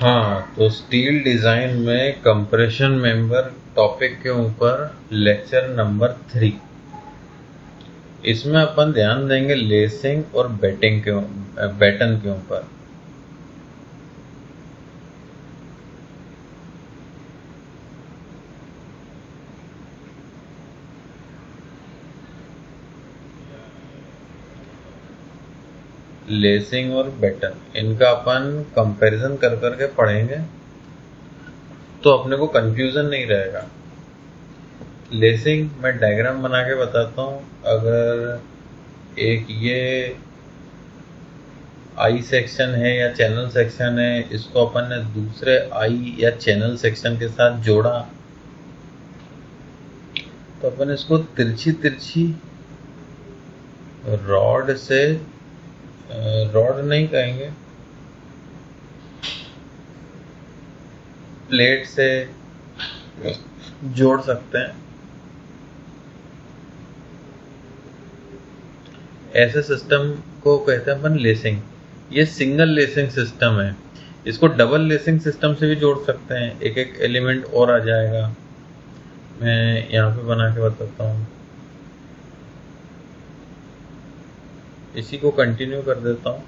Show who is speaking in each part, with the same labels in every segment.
Speaker 1: हाँ, तो steel design में कंप्रेशन मेंबर टॉपिक के ऊपर लेक्चर नंबर 3। इसमें अपन ध्यान देंगे लेसिंग और बैटन के ऊपर। लेसिंग और बैटन इनका अपन कंपैरिजन कर करके पढ़ेंगे तो अपने को कंफ्यूजन नहीं रहेगा। लेसिंग मैं डायग्राम बना के बताता हूँ। अगर एक ये आई सेक्शन है या चैनल सेक्शन है, इसको अपन ने दूसरे आई या चैनल सेक्शन के साथ जोड़ा तो अपन इसको तिरछी तिरछी रॉड से, रॉड नहीं कहेंगे, प्लेट से जोड़ सकते हैं। ऐसे सिस्टम को कहते हैं अपन लेसिंग। ये सिंगल लेसिंग सिस्टम है। इसको डबल लेसिंग सिस्टम से भी जोड़ सकते हैं, एक एक एलिमेंट और आ जाएगा। मैं यहाँ पे बना के बताता हूँ, इसी को कंटिन्यू कर देता हूँ।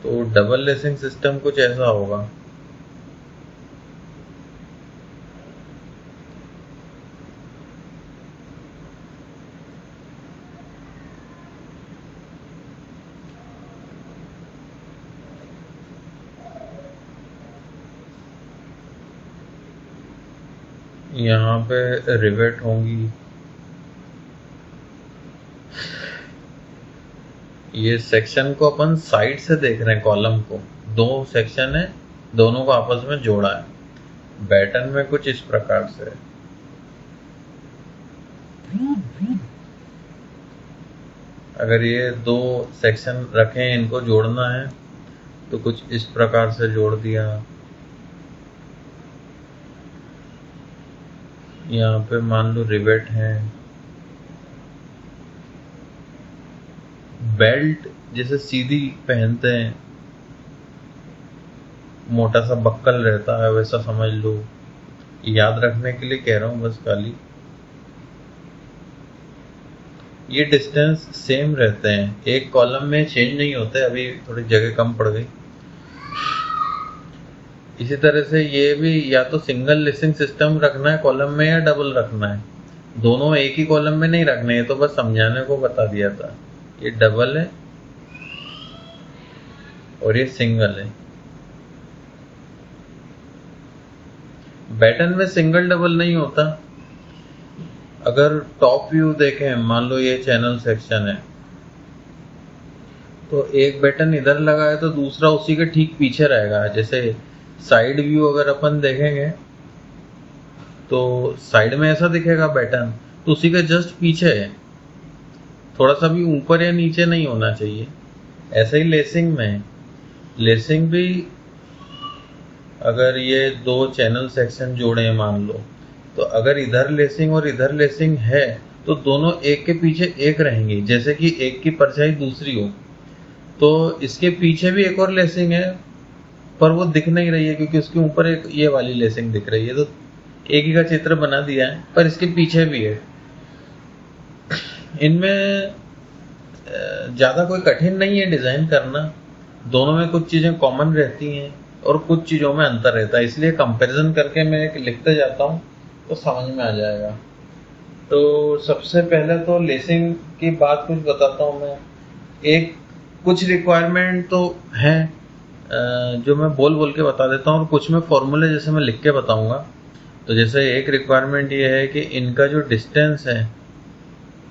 Speaker 1: तो डबल लेसिंग सिस्टम कुछ ऐसा होगा। यहाँ पे रिवेट होंगी। ये सेक्शन को अपन साइड से देख रहे हैं, कॉलम को दो सेक्शन है, दोनों को आपस में जोड़ा है। बैटन में कुछ इस प्रकार से, अगर ये दो सेक्शन रखें, इनको जोड़ना है तो कुछ इस प्रकार से जोड़ दिया। यहाँ पे मान लो रिवेट है। बेल्ट जैसे सीधी पहनते हैं, मोटा सा बक्कल रहता है, वैसा समझ लो। याद रखने के लिए कह रहा हूं बस खाली। ये डिस्टेंस सेम रहते हैं, एक कॉलम में चेंज नहीं होते। अभी थोड़ी जगह कम पड़ गई। इसी तरह से ये भी या तो सिंगल लेसिंग सिस्टम रखना है कॉलम में या डबल रखना है। दोनों एक ही कॉलम में नहीं रखने, ये तो बस समझाने को बता दिया था। ये डबल है और ये सिंगल है। बैटन में सिंगल डबल नहीं होता। अगर टॉप व्यू देखें, मान लो ये चैनल सेक्शन है, तो एक बैटन इधर लगा है तो दूसरा उसी के ठीक पीछे रहेगा। जैसे साइड व्यू अगर अपन देखेंगे तो साइड में ऐसा दिखेगा बैटन, तो उसी के जस्ट पीछे है, थोड़ा सा भी ऊपर या नीचे नहीं होना चाहिए। ऐसे ही लेसिंग में, लेसिंग भी अगर ये दो चैनल सेक्शन जोड़े मान लो, तो अगर इधर लेसिंग और इधर लेसिंग है तो दोनों एक के पीछे एक रहेंगे। जैसे कि एक की परछाई दूसरी हो, तो इसके पीछे भी एक और लेसिंग है पर वो दिख नहीं रही है क्योंकि उसके ऊपर एक ये वाली लेसिंग दिख रही है। तो एक ही का चित्र बना दिया है पर इसके पीछे भी है। इनमें ज्यादा कोई कठिन नहीं है डिजाइन करना। दोनों में कुछ चीजें कॉमन रहती हैं और कुछ चीजों में अंतर रहता है, इसलिए कंपैरिजन करके मैं एक लिखते जाता हूँ तो समझ में आ जाएगा। तो सबसे पहले तो लेसिंग की बात कुछ बताता हूँ मैं। एक कुछ रिक्वायरमेंट तो है जो मैं बोल बोल के बता देता हूँ, और कुछ में फॉर्मूले जैसे मैं लिख के बताऊंगा। तो जैसे एक रिक्वायरमेंट ये है कि इनका जो डिस्टेंस है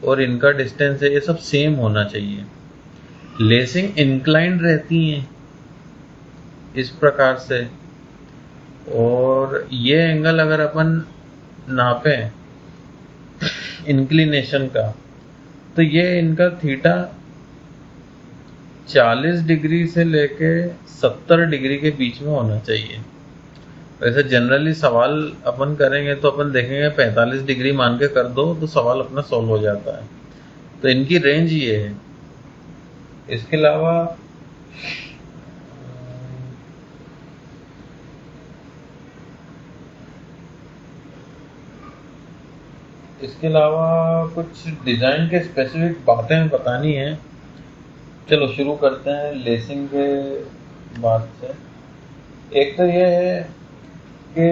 Speaker 1: और इनका डिस्टेंस है, ये सब सेम होना चाहिए। लेसिंग इंक्लाइंड रहती हैं इस प्रकार से, और ये एंगल अगर अपन नापें इंक्लिनेशन का, तो ये इनका थीटा 40 डिग्री से लेके 70 डिग्री के बीच में होना चाहिए। वैसे जनरली सवाल अपन करेंगे तो अपन देखेंगे 45 डिग्री मान के कर दो तो सवाल अपना सॉल्व हो जाता है। तो इनकी रेंज ये है। इसके अलावा इसके अलावा कुछ डिज़ाइन के स्पेसिफिक बातें बतानी है। चलो शुरू करते हैं लेसिंग के बात से। एक तो ये है कि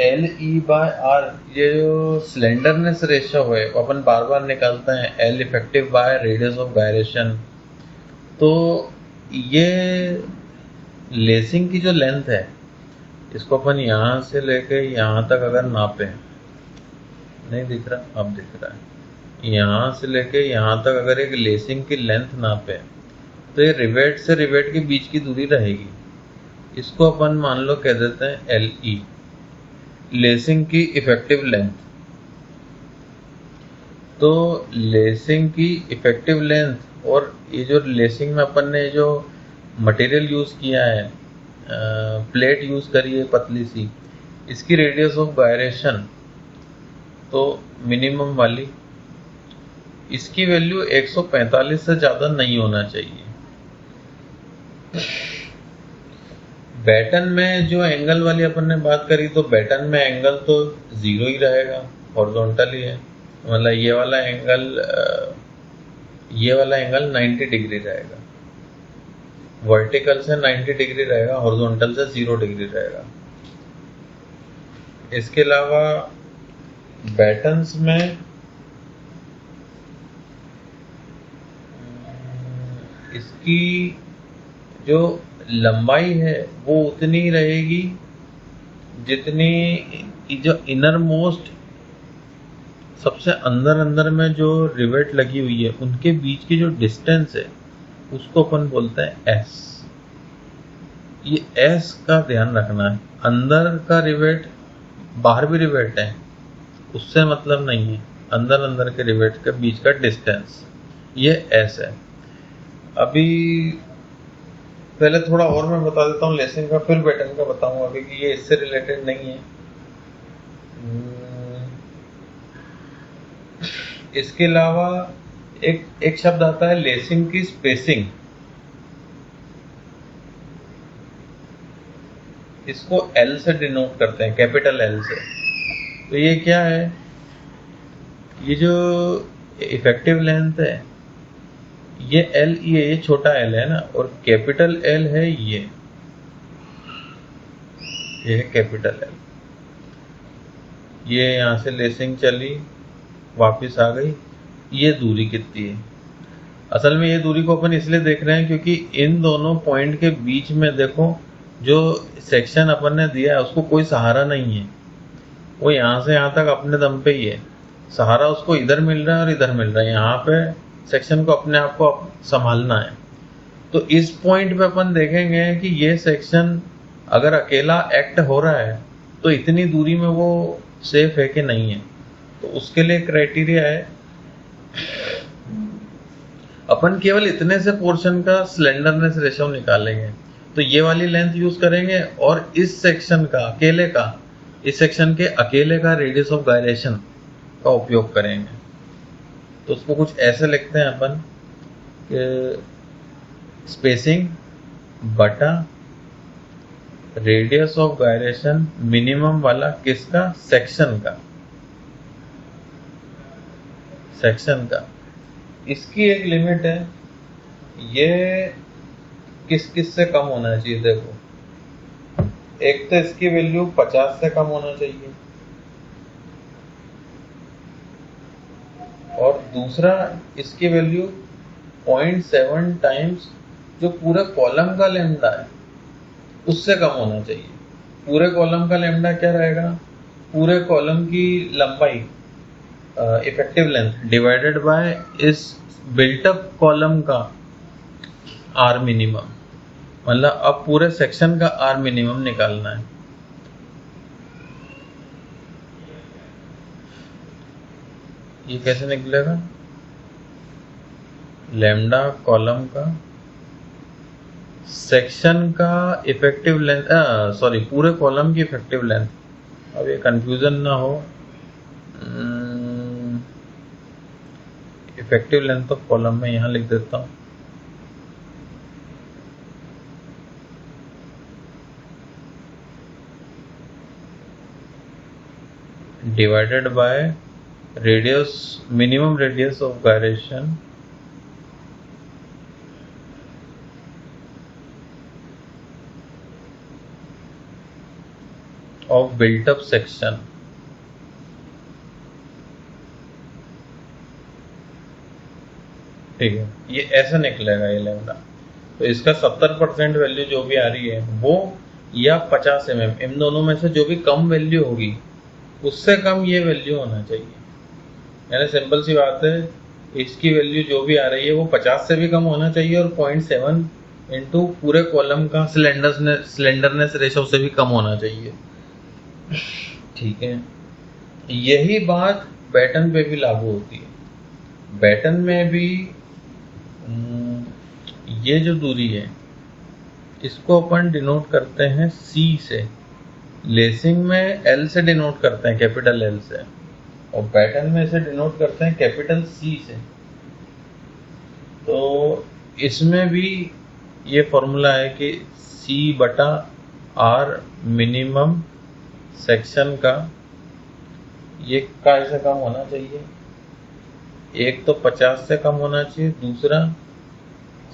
Speaker 1: LE/R, ये जो स्लेंडरनेस रेशियो है अपन बार बार निकालते हैं, L effective by radius of gyration. तो ये लेसिंग की जो लेंथ है, इसको अपन यहाँ से लेके यहाँ तक अगर नापें, नहीं दिख रहा, अब दिख रहा है, यहाँ से लेके यहाँ तक अगर एक लेसिंग की लेंथ नापे तो ये रिवेट से रिवेट के बीच की दूरी रहेगी। इसको अपन मान लो कह देते हैं LE, लेसिंग की इफेक्टिव लेंथ। तो लेसिंग की इफेक्टिव लेंथ और ये जो लेसिंग में अपन ने जो मटेरियल यूज़ किया है, प्लेट यूज़ करी है पतली सी, इसकी रेडियस ऑफ गायरेशन तो मिनिमम वाली, इसकी वैल्यू 145 से ज़्यादा नहीं होना चाहिए। बैटन में जो एंगल वाली अपन ने बात करी, तो बैटन में एंगल तो 0 ही रहेगा, हॉरिजॉन्टल ही है। मतलब ये वाला एंगल 90 डिग्री रहेगा, वर्टिकल से 90 डिग्री रहेगा, हॉरिजॉन्टल से 0 डिग्री रहेगा। इसके अलावा बैटन्स में इसकी जो लंबाई है वो उतनी ही रहेगी जितनी जो इनर मोस्ट, सबसे अंदर में जो रिवेट लगी हुई है उनके बीच की जो डिस्टेंस है उसको अपन बोलते हैं S। ये S का ध्यान रखना है। अंदर का रिवेट, बाहर भी रिवेट है, उससे मतलब नहीं है, अंदर के रिवेट के बीच का डिस्टेंस, ये S है। अभी पहले थोड़ा और मैं बता देता हूँ लेसिंग का, फिर बैटन का बताऊंगा क्योंकि ये इससे रिलेटेड नहीं है। इसके अलावा एक शब्द आता है लेसिंग की स्पेसिंग। इसको L से डिनोट करते हैं, कैपिटल L से। तो ये क्या है, ये जो इफेक्टिव लेंथ है ये LE है, ये छोटा L है ना, और कैपिटल L है ये है कैपिटल L। ये यहाँ से लेसिंग चली, वापस आ गई, ये दूरी कितनी है। असल में ये दूरी को अपन इसलिए देख रहे हैं क्योंकि इन दोनों पॉइंट के बीच में देखो जो सेक्शन अपन ने दिया है उसको कोई सहारा नहीं है, वो यहाँ से यहाँ तक अपने दम पे ही है। सहारा उसको इधर मिल रहा है और इधर मिल रहा है, यहाँ पे सेक्शन को अपने आप को संभालना है। तो इस पॉइंट पे अपन देखेंगे कि ये सेक्शन अगर अकेला एक्ट हो रहा है तो इतनी दूरी में वो सेफ है कि नहीं है। तो उसके लिए क्राइटेरिया है, अपन केवल इतने से पोर्शन का स्लेंडरनेस रेशियो निकालेंगे, तो ये वाली लेंथ यूज करेंगे और इस सेक्शन का अकेले का, इस सेक्शन के अकेले का रेडियस ऑफ गायरेशन का उपयोग करेंगे। तो उसको कुछ ऐसे लिखते हैं अपन कि स्पेसिंग बटा रेडियस ऑफ गायरेशन मिनिमम वाला किसका, सेक्शन का, सेक्शन का। इसकी एक लिमिट है, ये किस किस से कम होना चाहिए। देखो, एक तो इसकी वैल्यू 50 से कम होना चाहिए, और दूसरा इसकी वैल्यू 0.7 टाइम्स जो पूरे कॉलम का लैम्डा है उससे कम होना चाहिए। पूरे कॉलम का लैम्डा क्या रहेगा, पूरे कॉलम की लंबाई इफेक्टिव लेंथ डिवाइडेड बाय इस बिल्टअप कॉलम का आर मिनिमम। मतलब अब पूरे सेक्शन का आर मिनिमम निकालना है। ये कैसे निकलेगा, लैम्डा कॉलम का, सेक्शन का इफेक्टिव लेंथ, सॉरी पूरे कॉलम की इफेक्टिव लेंथ। अब ये कंफ्यूजन ना हो, इफेक्टिव लेंथ ऑफ कॉलम में यहां लिख देता हूं divided by radius, minimum radius of gyration of built up section. ठीक है, ये ऐसा निकलेगा ये लैम्डा। तो इसका 70% वैल्यू जो भी आ रही है वो, या 50 mm, इन दोनों में से जो भी कम वैल्यू होगी उससे कम ये वैल्यू होना चाहिए। यानी सिंपल सी बात है, इसकी वैल्यू जो भी आ रही है वो 50 से भी कम होना चाहिए और 0.7 इंटू पूरे कॉलम का सिलेंडरनेस रेशो से भी कम होना चाहिए। ठीक है, यही बात बैटन पे भी लागू होती है। बैटन में भी ये जो दूरी है इसको अपन डिनोट करते हैं C से, लेसिंग में L से डिनोट करते हैं, कैपिटल L से, और बैटन में इसे डिनोट करते हैं कैपिटल C से। तो इसमें भी ये फॉर्मूला है कि C/R मिनिमम सेक्शन का ये कैसे कम होना चाहिए, एक तो 50 से कम होना चाहिए, दूसरा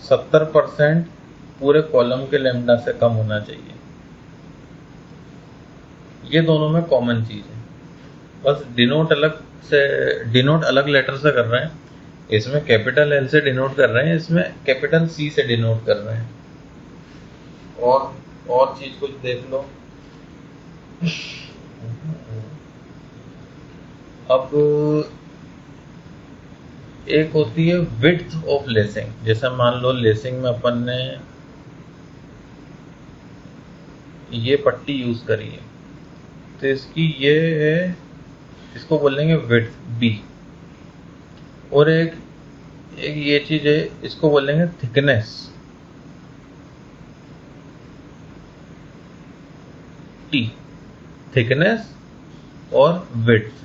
Speaker 1: 70% पूरे कॉलम के लैम्डा से कम होना चाहिए। ये दोनों में कॉमन चीज है, बस डिनोट अलग लेटर से कर रहे हैं। इसमें कैपिटल L से डिनोट कर रहे हैं, इसमें कैपिटल C से डिनोट कर रहे हैं। और चीज कुछ देख लो। अब एक होती है विड्थ ऑफ लेसिंग। जैसे मान लो लेसिंग में अपन ने ये पट्टी यूज करी है, तो इसकी ये है, इसको बोलेंगे विड्थ B। और एक ये चीज है, इसको बोलेंगे थिकनेस T, थिकनेस और विड्थ।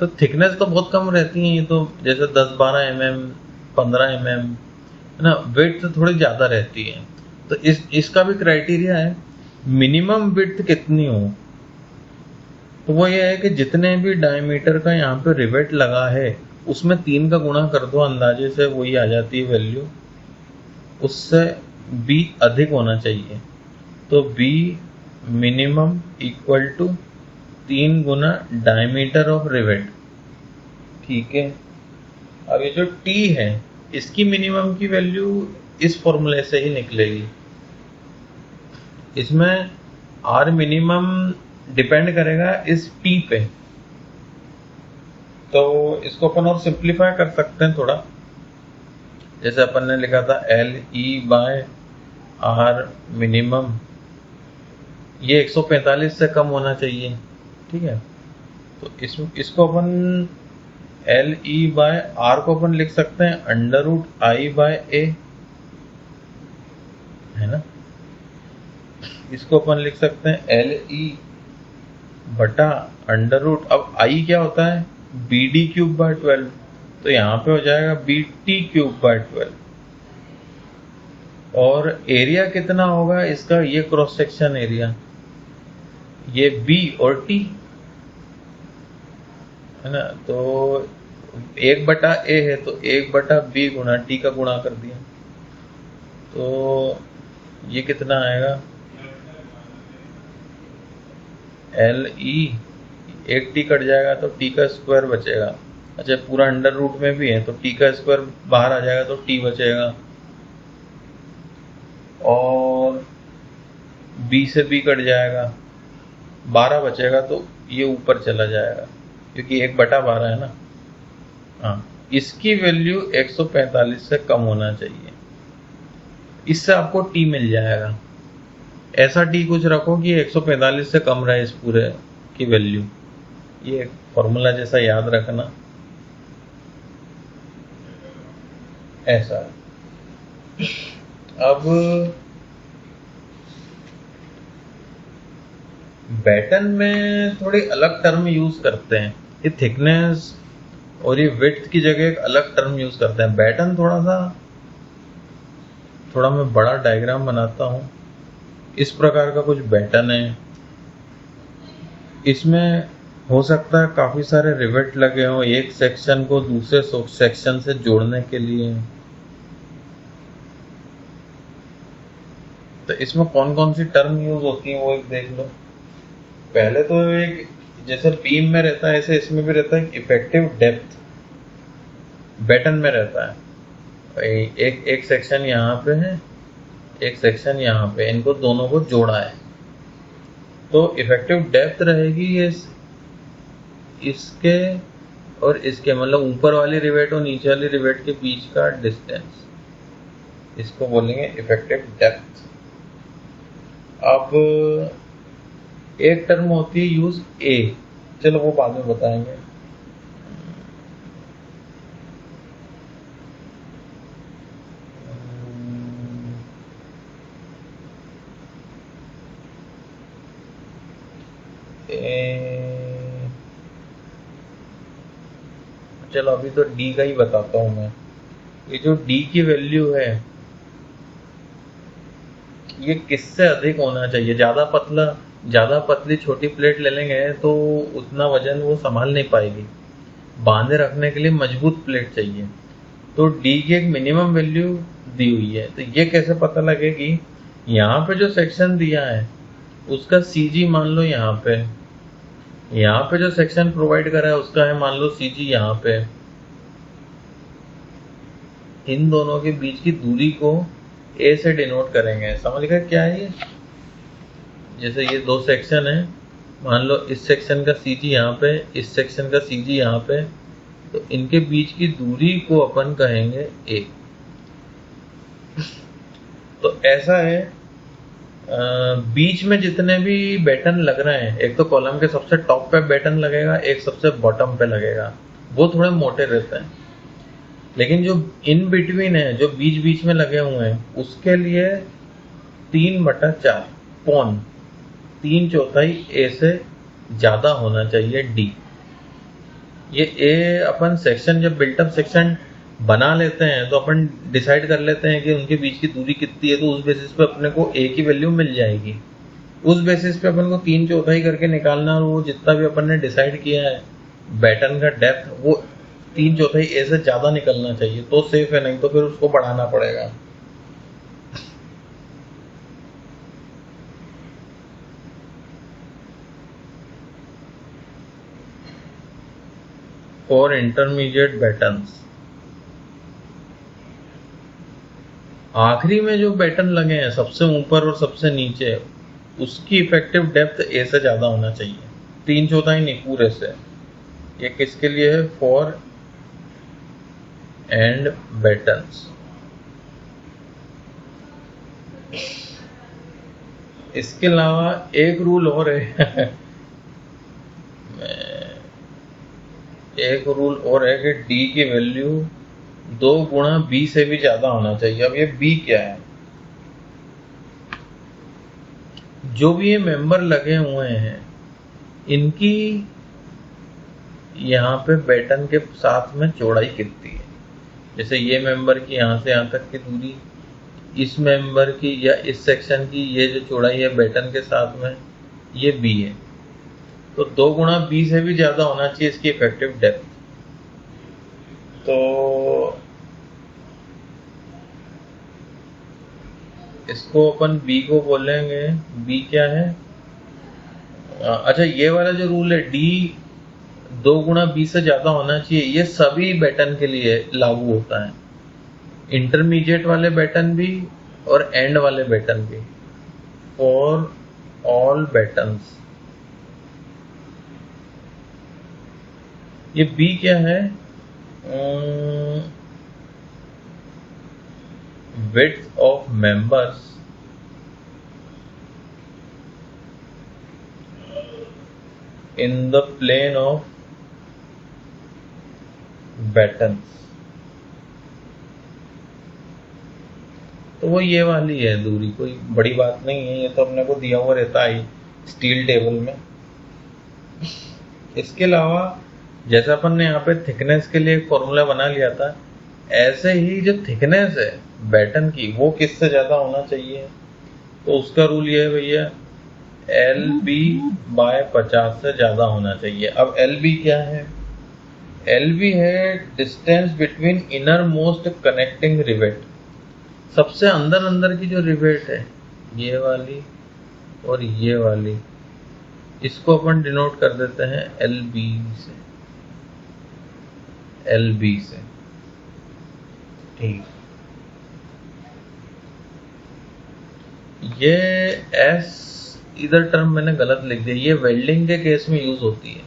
Speaker 1: तो थिकनेस तो बहुत कम रहती है, ये तो जैसे 10-12 mm, 15 mm है ना। विड्थ थोड़ी ज्यादा रहती है। तो इसका भी क्राइटेरिया है मिनिमम विड्थ कितनी हो। तो वो ये है कि जितने भी डायमीटर का यहाँ पे रिवेट लगा है उसमें 3 का गुणा कर दो, अंदाजे से वही आ जाती है वैल्यू। उससे B अधिक होना चाहिए। तो B मिनिमम इक्वल टू 3 गुना डायमीटर ऑफ रिवेट। ठीक है, अब ये जो T है इसकी मिनिमम की वैल्यू इस फॉर्मूले से ही निकलेगी। इसमें R मिनिमम डिपेंड करेगा इस T पे। तो इसको अपन और सिंप्लीफाई कर सकते हैं थोड़ा। जैसे अपन ने लिखा था LE/R मिनिमम, ये 145 से कम होना चाहिए। ठीक है, तो इसको अपन LE/R को अपन लिख सकते हैं √I/A, है ना। इसको अपन लिख सकते हैं LE बटा √ अब I क्या होता है, BD³/12, तो यहाँ पे हो जाएगा BT³/12। और एरिया कितना होगा इसका, ये क्रॉस सेक्शन एरिया, ये B और T है ना। तो 1/A है तो 1/B गुना T का गुणा कर दिया, तो ये कितना आएगा, LE, एक T कट जाएगा तो T का स्क्वायर बचेगा। अच्छा, पूरा √ में भी है तो T का स्क्वायर बाहर आ जाएगा तो T बचेगा। और B से B कट जाएगा, 12 बचेगा तो ये ऊपर चला जाएगा क्योंकि 1/12 है ना। हाँ, इसकी वैल्यू 145 से कम होना चाहिए। इससे आपको T मिल जाएगा। ऐसा T कुछ रखो कि 145 से कम रहे इस पूरे की वैल्यू। ये एक फॉर्मूला जैसा याद रखना, ऐसा। अब बैटन में थोड़ी अलग टर्म यूज करते हैं। ये थिकनेस और ये विड्थ की जगह एक अलग टर्म यूज करते हैं। बैटन थोड़ा मैं बड़ा डायग्राम बनाता हूं। इस प्रकार का कुछ बैटन है, इसमें हो सकता है काफी सारे रिवेट लगे हों एक सेक्शन को दूसरे सेक्शन से जोड़ने के लिए। तो इसमें कौन कौन सी टर्म यूज होती है वो एक देख लो। पहले तो एक जैसे बीम में रहता है ऐसे इसमें भी रहता है इफेक्टिव डेप्थ, बैटन में रहता है। एक सेक्शन यहाँ पे है, एक सेक्शन यहाँ पे, इनको दोनों को जोड़ा है तो इफेक्टिव डेप्थ रहेगी ये इसके और इसके, मतलब ऊपर वाली रिवेट और नीचे वाली रिवेट के बीच का डिस्टेंस, इसको बोलेंगे इफेक्टिव डेप्थ। अब एक टर्म होती है यूज ए, चलो वो बाद में बताएंगे। चलो अभी तो डी का ही बताता हूं मैं। ये जो डी की वैल्यू है ये किससे अधिक होना चाहिए। ज्यादा पतली छोटी प्लेट ले लेंगे तो उतना वजन वो संभाल नहीं पाएगी, बांधे रखने के लिए मजबूत प्लेट चाहिए। तो डी की एक मिनिमम वैल्यू दी हुई है, तो ये कैसे पता लगेगी। यहाँ पे जो सेक्शन दिया है उसका सीजी मान लो यहाँ पे जो सेक्शन प्रोवाइड करा है उसका है मान लो सीजी यहाँ पे। इन दोनों के बीच की दूरी को ए से डिनोट करेंगे। समझ गए क्या है ये। जैसे ये दो सेक्शन है, मान लो इस सेक्शन का सीजी यहाँ पे, इस सेक्शन का सीजी यहाँ पे, तो इनके बीच की दूरी को अपन कहेंगे ए। तो ऐसा है, बीच में जितने भी बैटन लग रहे हैं, एक तो कॉलम के सबसे टॉप पे बैटन लगेगा, एक सबसे बॉटम पे लगेगा, वो थोड़े मोटे रहते हैं। लेकिन जो इन बिटवीन है, जो बीच बीच में लगे हुए हैं, उसके लिए 3/4 पौन, 3/4 ए से ज्यादा होना चाहिए डी। ये ए अपन सेक्शन जब बिल्टअप सेक्शन बना लेते हैं तो अपन डिसाइड कर लेते हैं कि उनके बीच की दूरी कितनी है, तो उस बेसिस पे अपने को ए की वैल्यू मिल जाएगी। उस बेसिस पे अपन को 3/4 करके निकालना, और वो जितना भी अपन ने डिसाइड किया है बैटन का डेप्थ, वो 3/4 ए से ज्यादा निकलना चाहिए तो सेफ है, नहीं तो फिर उसको बढ़ाना पड़ेगा। फॉर इंटरमीडिएट बैटन्स, आखिरी में जो बैटन लगे हैं सबसे ऊपर और सबसे नीचे, उसकी इफेक्टिव डेप्थ ए से ज्यादा होना चाहिए, 3/4 नहीं पूरे से। ये किसके लिए है, फॉर एंड बैटन्स। इसके अलावा एक रूल और है एक रूल और है कि डी की वैल्यू 2 गुणा बी से भी ज्यादा होना चाहिए। अब ये बी क्या है, जो भी ये मेंबर लगे हुए हैं इनकी यहाँ पे बैटन के साथ में चौड़ाई कितनी है। जैसे ये मेंबर की यहाँ से यहाँ तक की दूरी, इस मेंबर की या इस सेक्शन की ये जो चौड़ाई है बैटन के साथ में, ये बी है, तो 2 गुणा बी से भी ज्यादा होना चाहिए इसकी इफेक्टिव डेप्थ। तो इसको अपन बी को बोलेंगे, बी क्या है, अच्छा ये वाला जो रूल है डी 2 गुणा बी से ज्यादा होना चाहिए, ये सभी बैटन के लिए लागू होता है, इंटरमीडिएट वाले बैटन भी और एंड वाले बैटन भी, फॉर ऑल बैटन्स। ये बी क्या है, width of members in the plane of battens। तो वो ये वाली है दूरी, कोई बड़ी बात नहीं है, ये तो अपने को दिया हुआ रहता है स्टील टेबल में। इसके अलावा जैसा अपन ने यहाँ पे थिकनेस के लिए एक फॉर्मूला बना लिया था, ऐसे ही जो थिकनेस है बैटन की वो किससे ज्यादा होना चाहिए, तो उसका रूल ये है भैया, LB बाय 50 से ज्यादा होना चाहिए। अब LB क्या है? LB है distance between inner most connecting rivet. सबसे अंदर अंदर की जो रिवेट है, ये वाली और ये वाली, इसको अपन डिनोट कर देते हैं LB से। LB से, ठीक। ये S इधर टर्म मैंने गलत लिख दिया, ये वेल्डिंग के केस में यूज होती है।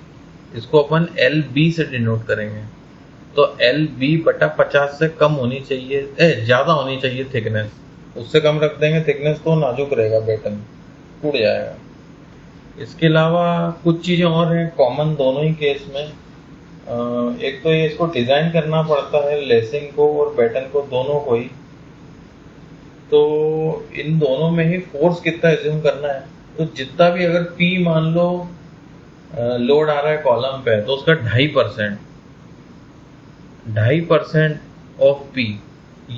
Speaker 1: इसको अपन LB से डिनोट करेंगे। तो LB बटा 50 से कम होनी चाहिए, ज्यादा होनी चाहिए थिकनेस। उससे कम रख देंगे थिकनेस तो नाजुक रहेगा, बैटन टूट जाएगा। इसके अलावा कुछ चीजें और हैं कॉमन दोनों ही केस में। एक तो ये इसको डिजाइन करना पड़ता है, लेसिंग को और बैटन को, दोनों को ही। तो इन दोनों में ही फोर्स कितना एज्यूम करना है, तो जितना भी अगर P मान लो लोड आ रहा है कॉलम पे, तो उसका 2.5% ऑफ P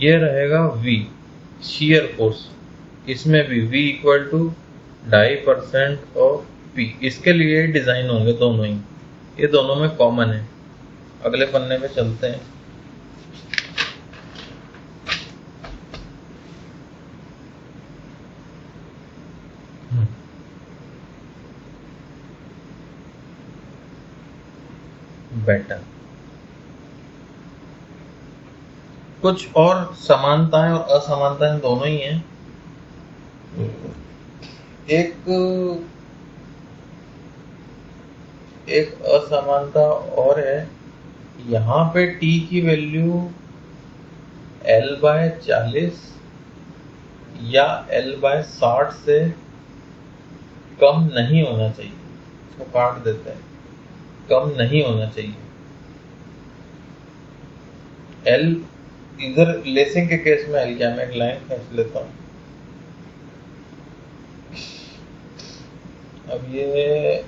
Speaker 1: ये रहेगा V शियर फोर्स। इसमें भी V equal to 2.5% of P। इसके लिए डिजाइन होंगे दोनों ही, ये दोनों में कॉमन है। अगले पन्ने पे चलते हैं। बेटर कुछ और समानताएं और असमानताएं दोनों ही हैं। एक असमानता और है, यहां पे T की वैल्यू L/40 या L/60 से कम नहीं होना चाहिए। इसको काट देते हैं, कम नहीं होना चाहिए। L इधर लेसिंग के केस में L क्या, मैं एक लाइन खींच लेता हूं। अब ये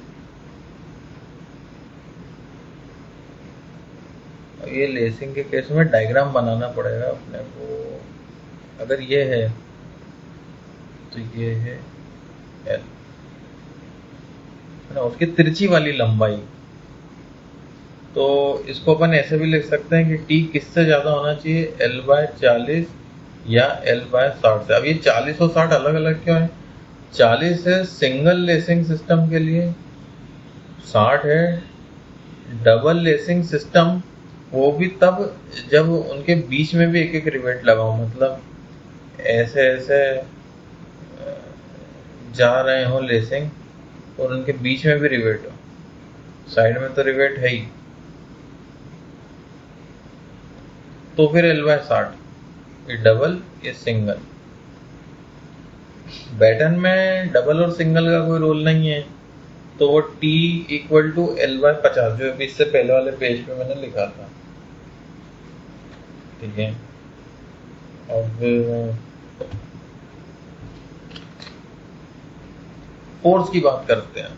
Speaker 1: लेसिंग के केस में डायग्राम बनाना पड़ेगा अपने को। अगर ये है तो ये है L, उसकी तिरछी वाली लंबाई। तो इसको अपन ऐसे भी लिख सकते हैं कि T किससे ज्यादा होना चाहिए, L/40 या L/60 से। अब ये 40 और 60 अलग अलग क्यों है? 40 है सिंगल लेसिंग सिस्टम के लिए, 60 है डबल लेसिंग सिस्टम। वो भी तब जब उनके बीच में भी एक एक रिवेट लगाओ, मतलब ऐसे ऐसे जा रहे हो लेसिंग और उनके बीच में भी रिवेट हो, साइड में तो रिवेट है ही, तो फिर L/60। ये डबल, ये सिंगल। बैटन में डबल और सिंगल का कोई रोल नहीं है, तो वो T इक्वल टू L/50 जो अभी इससे पहले वाले पेज पे मैंने लिखा था, ठीक है। अब फोर्स की बात करते हैं।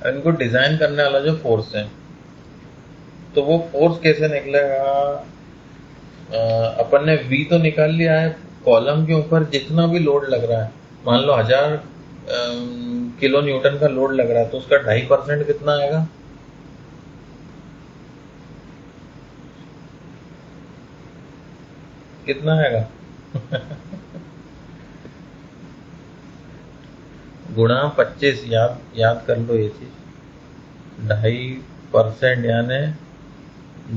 Speaker 1: इनको डिजाइन करने वाला जो फोर्स है, तो वो फोर्स कैसे निकलेगा? अपन ने V तो निकाल लिया है, कॉलम के ऊपर जितना भी लोड लग रहा है, मान लो 1000 किलो न्यूटन का लोड लग रहा है, तो उसका 2.5% कितना आएगा? कितना आएगा? गुणा 25, याद कर लो ये चीज। 2.5% यानी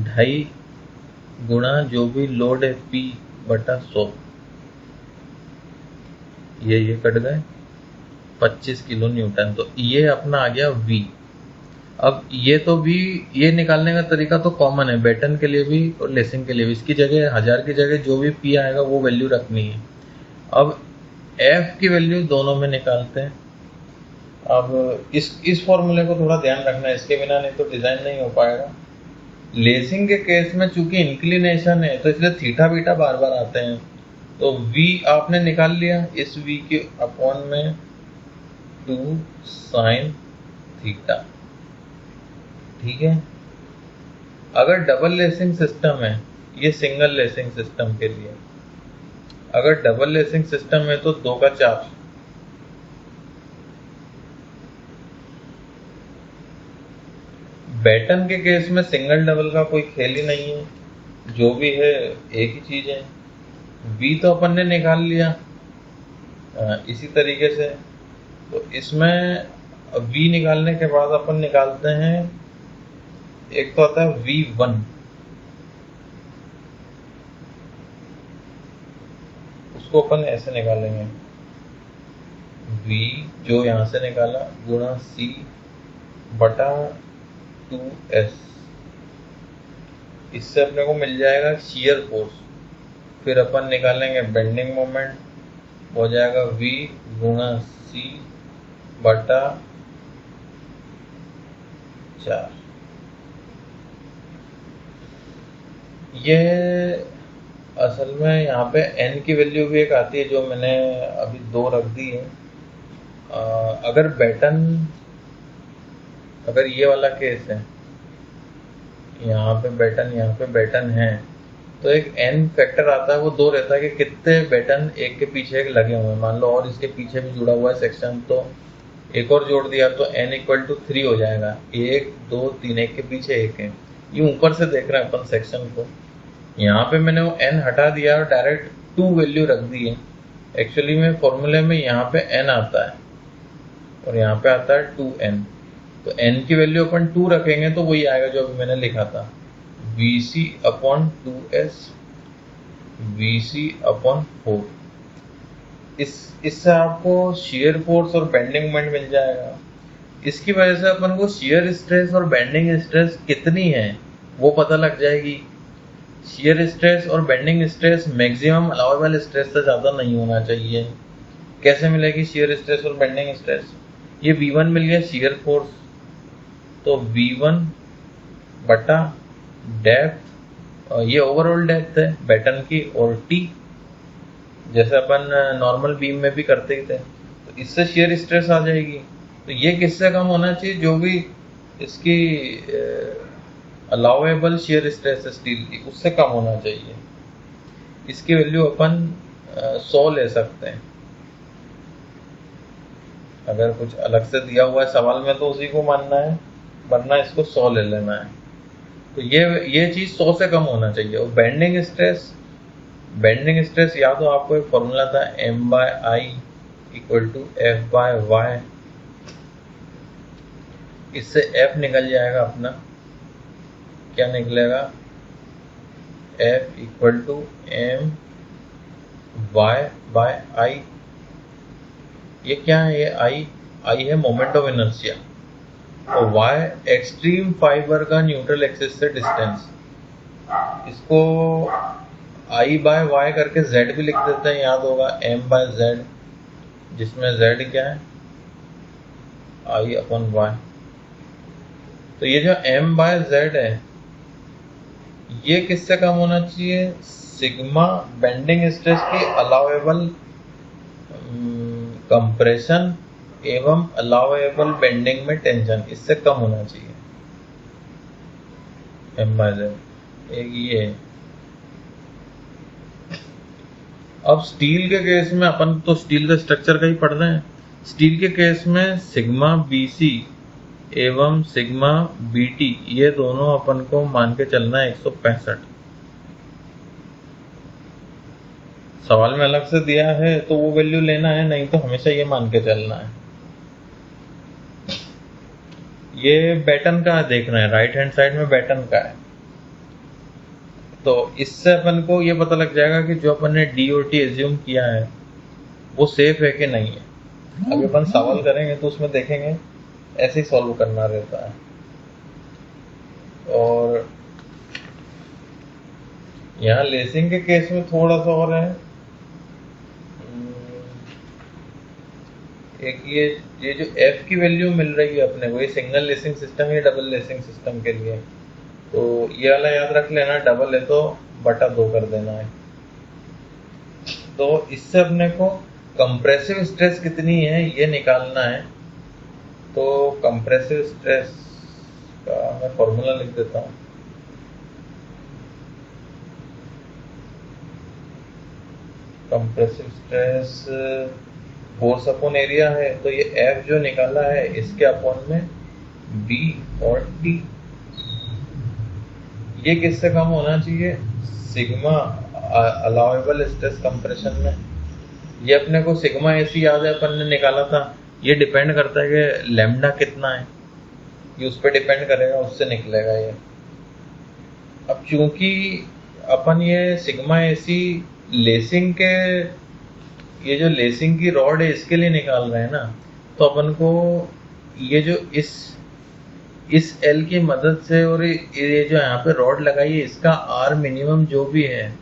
Speaker 1: 2.5 गुणा जो भी लोड है P/100, ये कट गए 25 किलो न्यूटन। तो ये अपना आ गया V। अब ये तो भी, ये निकालने का तरीका तो कॉमन है बैटन के लिए भी और लेसिंग के लिए भी। इसकी जगह 1000 की जगह जो भी P आएगा वो वैल्यू रखनी है। अब F की वैल्यू दोनों में निकालते हैं। अब इस फॉर्मूले को थोड़ा ध्यान रखना है, इसके बिना नहीं तो डिजाइन नहीं हो पाएगा। लेसिंग के केस में चूंकि इंक्लिनेशन है, तो इसलिए थीटा बीटा बार बार आते हैं। तो V आपने निकाल लिया, इस V के अपॉन में 2 sin थीटा, ठीक है। अगर डबल लेसिंग सिस्टम है, ये सिंगल लेसिंग सिस्टम के लिए, अगर डबल लेसिंग सिस्टम है तो 2 का 4, बैटन के केस में सिंगल डबल का कोई खेल ही नहीं है, जो भी है एक ही चीज है। v तो अपन ने निकाल लिया इसी तरीके से। तो इसमें v निकालने के बाद अपन निकालते हैं, एक तो आता है v1, उसको अपन ऐसे निकालेंगे, v जो यहां से निकाला गुणा c बटा 2s, इससे अपने को मिल जाएगा शियर फोर्स। फिर अपन निकालेंगे बेंडिंग मोमेंट, हो जाएगा v गुणा c बटा 4। यह असल में यहाँ पे n की वैल्यू भी एक आती है जो मैंने अभी 2 रख दी है। अगर बैटन, अगर ये वाला केस है, यहाँ पे बैटन है, तो एक n फैक्टर आता है, वो 2 रहता है कि कितने बैटन एक के पीछे एक लगे हुए हैं। मान लो और इसके पीछे भी जुड़ा हुआ है सेक्शन, तो एक और जोड़ दिया तो n इक्वल टू 3 हो जाएगा। 1 2 3, एक के पीछे एक है। ये ऊपर से देख रहे हैं अपन सेक्शन को। यहाँ पे मैंने वो n हटा दिया और डायरेक्ट 2 वैल्यू रख दी है। एक्चुअली में फॉर्मूले में यहाँ पे n आता है और यहाँ पे आता है 2n, तो n की वैल्यू अपन 2 रखेंगे तो वही आएगा जो अभी मैंने लिखा था, Vc upon 2s, Vc upon 4। इससे आपको शियर फोर्स और बेंडिंग मोमेंट मिल जाएगा। इसकी वजह से अपन को शियर स्ट्रेस और बेंडिंग स्ट्रेस कितनी है वो पता लग जाएगी। शियर स्ट्रेस और bending stress maximum allowable stress से ज़्यादा नहीं होना चाहिए। कैसे मिलेगी शियर स्ट्रेस और बेंडिंग स्ट्रेस? ये V1 मिल गया शियर फोर्स, तो V1 बटा डेप्थ, ये ओवरऑल डेप्थ है बैटन की, और T जैसे अपन नॉर्मल बीम में भी करते ही थे, तो इससे शियर स्ट्रेस आ जाएगी। तो ये किससे कम होना चाहिए? जो भी इसकी अलाउएबल शियर स्ट्रेस है स्टील की, उससे कम होना चाहिए। इसकी वैल्यू अपन 100 ले सकते हैं। अगर कुछ अलग से दिया हुआ है सवाल में तो उसी को मानना है, वरना इसको 100 ले लेना है। तो ये चीज 100 से कम होना चाहिए। और बेंडिंग स्ट्रेस या तो आपको एक फॉर्मूला था M/I इक्वल टू F/Y, इससे F निकल जाएगा अपना, क्या निकलेगा? F equal to M/I। ये क्या है? ये I है मोमेंट ऑफ इनर्शिया, और Y एक्सट्रीम फाइबर का न्यूट्रल एक्सिस से डिस्टेंस। इसको I/Y करके Z भी लिख देते हैं, याद होगा M/Z, जिसमें Z क्या है? I/Y। तो ये जो M/Z है, ये किससे कम होना चाहिए? सिग्मा बेंडिंग स्ट्रेस की अलाउएबल कंप्रेशन एवं अलाउएबल बेंडिंग में टेंशन, इससे कम होना चाहिए M/Z। एक ये। अब स्टील के केस में, अपन तो स्टील का स्ट्रक्चर का ही पढ़ रहे हैं, स्टील के केस में सिग्मा BC एवं सिग्मा BT, ये दोनों अपन को मान के चलना है 165। सवाल में अलग से दिया है तो वो वैल्यू लेना है, नहीं तो हमेशा ये मान के चलना है। ये बैटन का देखना है, राइट हैंड साइड में बैटन का है। तो इससे अपन को ये पता लग जाएगा कि जो अपन ने D और T एज्यूम किया है वो सेफ है कि नहीं है। अभी अपन सवाल करेंगे तो उसमें देखेंगे ऐसे ही सॉल्व करना रहता है। और यहाँ लेसिंग के केस में थोड़ा सा और है। एक ये जो F की वैल्यू मिल रही है अपने को, ये सिंगल लेसिंग सिस्टम या डबल लेसिंग सिस्टम के लिए, तो ये वाला याद रख लेना, डबल है तो बटा 2 कर देना है। तो इससे अपने को कंप्रेसिव स्ट्रेस कितनी है ये निकालना है। तो कंप्रेसिव स्ट्रेस का मैं फॉर्मूला लिख देता हूँ। Compressive stress force upon area है, तो ये F जो निकाला है इसके अपॉन में B और T, ये किससे कम होना चाहिए? सिग्मा अलाउेबल स्ट्रेस कंप्रेशन में। ये अपने को सिग्मा एसी याद है अपन ने निकाला था, ये डिपेंड करता है कि लैम्डा कितना है, ये उस पर डिपेंड करेगा, उससे निकलेगा ये। अब चूंकि अपन ये सिग्मा एसी लेसिंग के, ये जो लेसिंग की रॉड है इसके लिए निकाल रहे हैं ना, तो अपन को ये जो इस एल की मदद से और ये जो यहाँ पे रॉड लगाई है इसका आर मिनिमम जो भी है,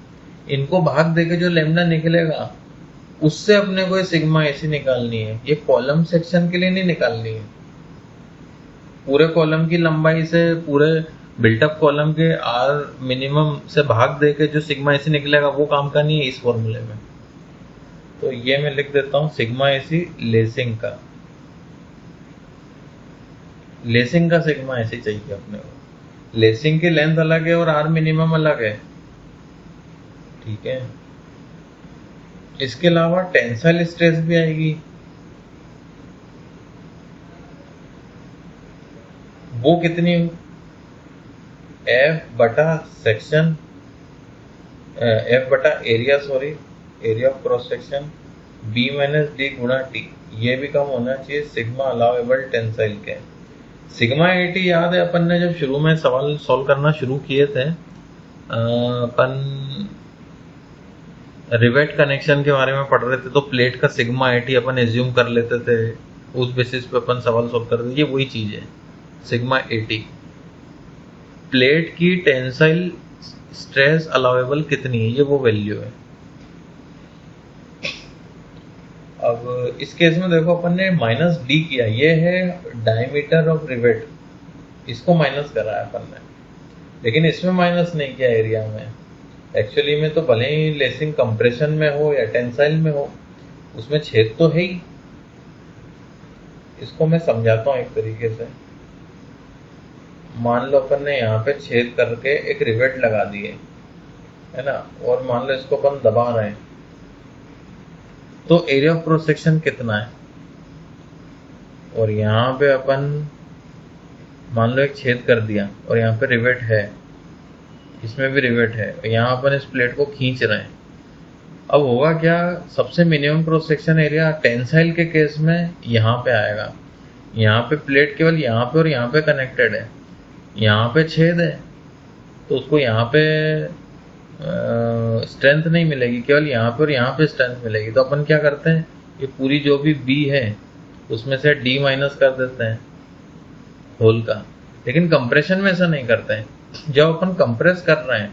Speaker 1: इनको भाग देके जो लेमडा निकलेगा उससे अपने को ये सिग्मा एसी निकालनी है। ये कॉलम सेक्शन के लिए नहीं निकालनी है, पूरे कॉलम की लंबाई से पूरे बिल्टअप कॉलम के आर मिनिमम से भाग देके जो सिग्मा एसी निकलेगा वो काम का नहीं है इस फॉर्मूले में। तो ये मैं लिख देता हूं सिग्मा एसी लेसिंग का, लेसिंग का सिग्मा एसी चाहिए अपने को। लेसिंग की लेंथ अलग है और आर मिनिमम अलग है, ठीक है। इसके अलावा टेंसाइल स्ट्रेस भी आएगी, वो कितनी? एफ बटा सेक्शन, एफ बटा area, sorry area of cross section, B minus D गुणा टी। ये भी कम होना चाहिए सिग्मा अलाउेबल टेंसाइल के। सिग्मा एटी याद है अपन ने जब शुरू में सवाल सॉल्व करना शुरू किए थे, अपन रिवेट कनेक्शन के बारे में पढ़ रहे थे, तो प्लेट का सिग्मा एटी अपन एज्यूम कर लेते थे, उस बेसिस पे अपन सवाल सॉल्व करते थे। ये वही चीज है सिग्मा एटी, प्लेट की टेंसाइल स्ट्रेस अलाउेबल कितनी है, ये वो वैल्यू है। अब इस केस में देखो अपन ने माइनस डी किया, ये है डायमीटर ऑफ रिवेट, इसको माइनस करा है अपन ने, लेकिन इसमें माइनस नहीं किया एरिया में। एक्चुअली में तो भले ही लेसिंग कंप्रेशन में हो या टेंसाइल में हो, उसमें छेद तो है ही। इसको मैं समझाता हूँ एक तरीके से। मान लो अपन ने यहाँ पे छेद करके एक रिवेट लगा दिए है ना, और मान लो इसको अपन दबा रहे हैं, तो एरिया ऑफ क्रॉस सेक्शन कितना है? और यहाँ पे अपन मान लो एक छेद कर दिया और यहाँ पे रिवेट है, इसमें भी रिवेट है, यहाँ अपन इस प्लेट को खींच रहे हैं। अब होगा क्या, सबसे minimum cross section area tensile के केस में यहाँ पे आएगा। यहाँ पे प्लेट केवल यहाँ पे और यहाँ पे कनेक्टेड है, यहाँ पे छेद है, तो उसको यहाँ पे स्ट्रेंथ नहीं मिलेगी, केवल यहाँ पे और यहाँ पे स्ट्रेंथ मिलेगी। तो अपन क्या करते हैं, ये पूरी जो भी बी है उसमें से डी माइनस कर देते हैं होल का। लेकिन कंप्रेशन में ऐसा नहीं करते हैं। जब अपन कंप्रेस कर रहे हैं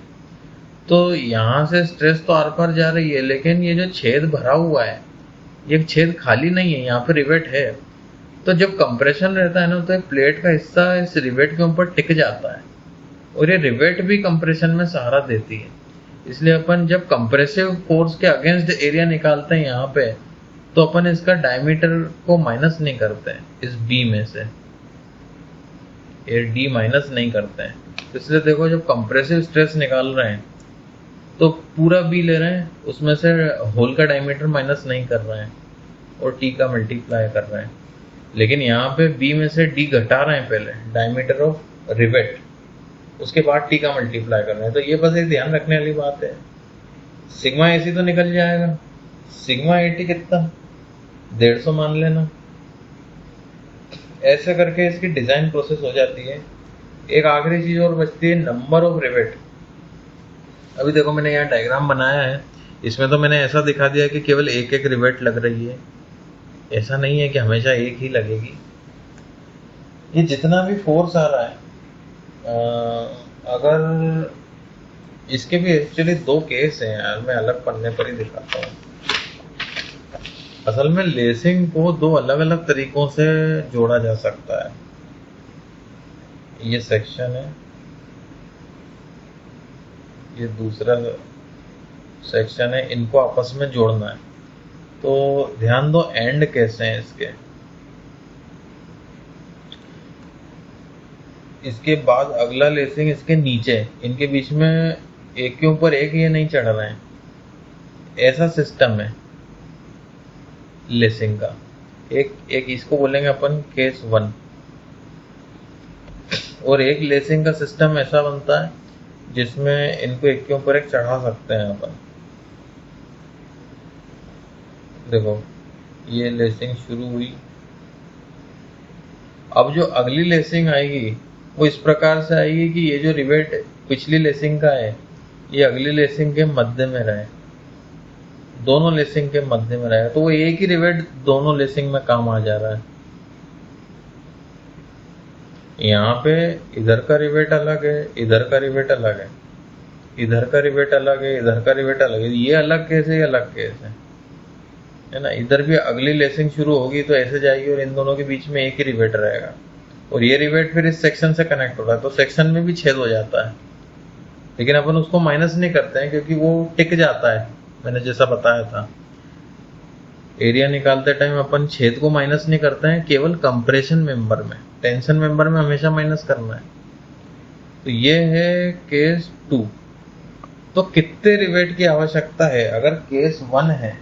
Speaker 1: तो यहाँ से स्ट्रेस तो आर पार जा रही है, लेकिन ये जो छेद भरा हुआ है, ये छेद खाली नहीं है, यहाँ पे रिवेट है। तो जब कंप्रेशन रहता है ना, तो प्लेट का हिस्सा इस रिवेट के ऊपर टिक जाता है, और ये रिवेट भी कंप्रेशन में सहारा देती है। इसलिए अपन जब कंप्रेसिव फोर्स के अगेंस्ट एरिया निकालते हैं यहाँ पे, तो अपन इसका डायमीटर को माइनस नहीं करते हैं इस बी में से, ये डी माइनस नहीं करते हैं। इसलिए देखो जब कंप्रेसिव स्ट्रेस निकाल रहे हैं तो पूरा बी ले रहे हैं, उसमें से होल का डायमीटर माइनस नहीं कर रहे हैं और टी का मल्टीप्लाई कर रहे हैं। लेकिन यहाँ पे बी में से डी घटा रहे हैं, पहले डायमीटर ऑफ रिवेट, उसके बाद टी का मल्टीप्लाई कर रहे हैं। तो ये बस एक ध्यान रखने वाली बात है। सिग्मा एसी तो निकल जाएगा, सिग्मा एटी कितना, 150 मान लेना। ऐसे करके इसकी डिजाइन प्रोसेस हो जाती है। एक आखिरी चीज और बचती है, नंबर ऑफ रिवेट। अभी देखो मैंने यहाँ डायग्राम बनाया है, इसमें तो मैंने ऐसा दिखा दिया कि केवल एक एक रिवेट लग रही है। ऐसा नहीं है कि हमेशा एक ही लगेगी। ये जितना भी फोर्स आ रहा है, अगर इसके भी एक्चुअली 2 केस हैं यार, मैं अलग पन्ने पर ही दिखाता हूँ। असल में लेसिंग को 2 अलग अलग तरीकों से जोड़ा जा सकता है। ये सेक्शन है, ये दूसरा सेक्शन है, इनको आपस में जोड़ना है। तो ध्यान दो एंड कैसे हैं इसके। इसके बाद अगला लेसिंग इसके नीचे, इनके बीच में एक के ऊपर एक ये नहीं चढ़ रहे हैं, ऐसा सिस्टम है लेसिंग का। एक इसको बोलेंगे अपन केस 1। और एक लेसिंग का सिस्टम ऐसा बनता है जिसमें इनको एक के ऊपर एक चढ़ा सकते हैं अपन। देखो ये लेसिंग शुरू हुई, अब जो अगली लेसिंग आएगी वो इस प्रकार से आएगी कि ये जो रिवेट पिछली लेसिंग का है ये अगली लेसिंग के मध्य में रहे, दोनों लेसिंग के मध्य में रहेगा, तो वो एक ही रिवेट दोनों लेसिंग में काम आ जा रहा है। यहाँ पे इधर का रिवेट अलग है, इधर का रिवेट अलग है, इधर का रिवेट अलग है, इधर का रिवेट अलग है, ये अलग केस है, ये अलग केस है ना। इधर भी अगली लेसिंग शुरू होगी तो ऐसे जाएगी और इन दोनों के बीच में एक ही रिवेट रहेगा, और ये रिवेट फिर इस सेक्शन से कनेक्ट हो रहा है तो सेक्शन में भी छेद हो जाता है, लेकिन अपन उसको माइनस नहीं करते हैं क्योंकि वो टिक जाता है। मैंने जैसा बताया था, एरिया निकालते टाइम अपन छेद को माइनस नहीं करते हैं, केवल कंप्रेशन मेंबर में, टेंशन मेंबर में हमेशा माइनस करना है। तो ये है केस 2। तो कितने रिवेट की आवश्यकता है? अगर केस 1 है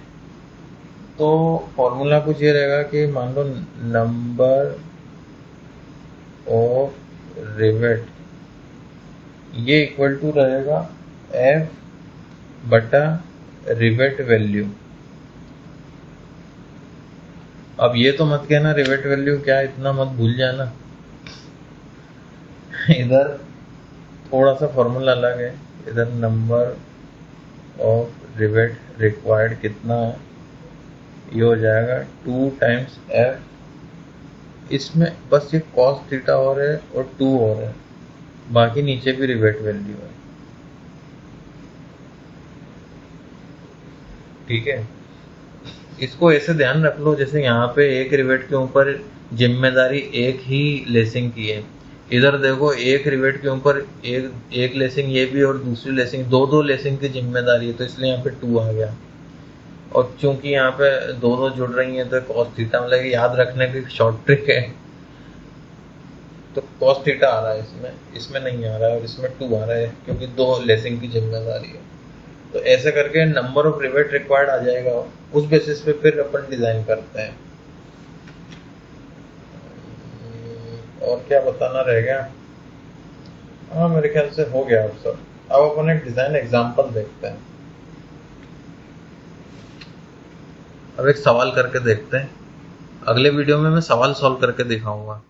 Speaker 1: तो फॉर्मूला कुछ ये रहेगा कि मान लो नंबर ऑफ रिवेट ये इक्वल टू रहेगा F बटा रिवेट वैल्यू। अब ये तो मत कहना रिवेट वैल्यू क्या है, इतना मत भूल जाना। इधर थोड़ा सा फॉर्मूला अलग है, इधर नंबर ऑफ रिवेट रिक्वायर्ड कितना है, ये हो जाएगा 2 टाइम्स F। इसमें बस ये cos थीटा और है और 2 और है, बाकी नीचे भी रिवेट वैल्यू है। ठीक है, इसको ऐसे ध्यान रख लो जैसे यहाँ पे एक रिवेट के ऊपर जिम्मेदारी एक ही लेसिंग की है, इधर देखो एक रिवेट के ऊपर एक लेसिंग ये भी और दूसरी लेसिंग, दो लेसिंग की जिम्मेदारी है, तो इसलिए यहाँ पे 2 आ गया। और चूंकि यहाँ पे दो जुड़ रही हैं तो cos थीटा, मतलब याद रखने की शॉर्ट ट्रिक है, तो cos थीटा आ रहा है इसमें नहीं आ रहा है, और इसमें 2 आ रहा है क्योंकि 2 लेसिंग की जिम्मेदारी है। तो ऐसे करके नंबर ऑफ रिवेट रिक्वायर्ड आ जाएगा, उस बेसिस पे फिर अपन डिजाइन करते हैं। और क्या बताना रह गया? हाँ मेरे ख्याल से हो गया अब सब। अब अपन एक डिजाइन एग्जांपल देखते हैं। अब एक सवाल करके देखते हैं, अगले वीडियो में मैं सवाल सॉल्व करके दिखाऊंगा।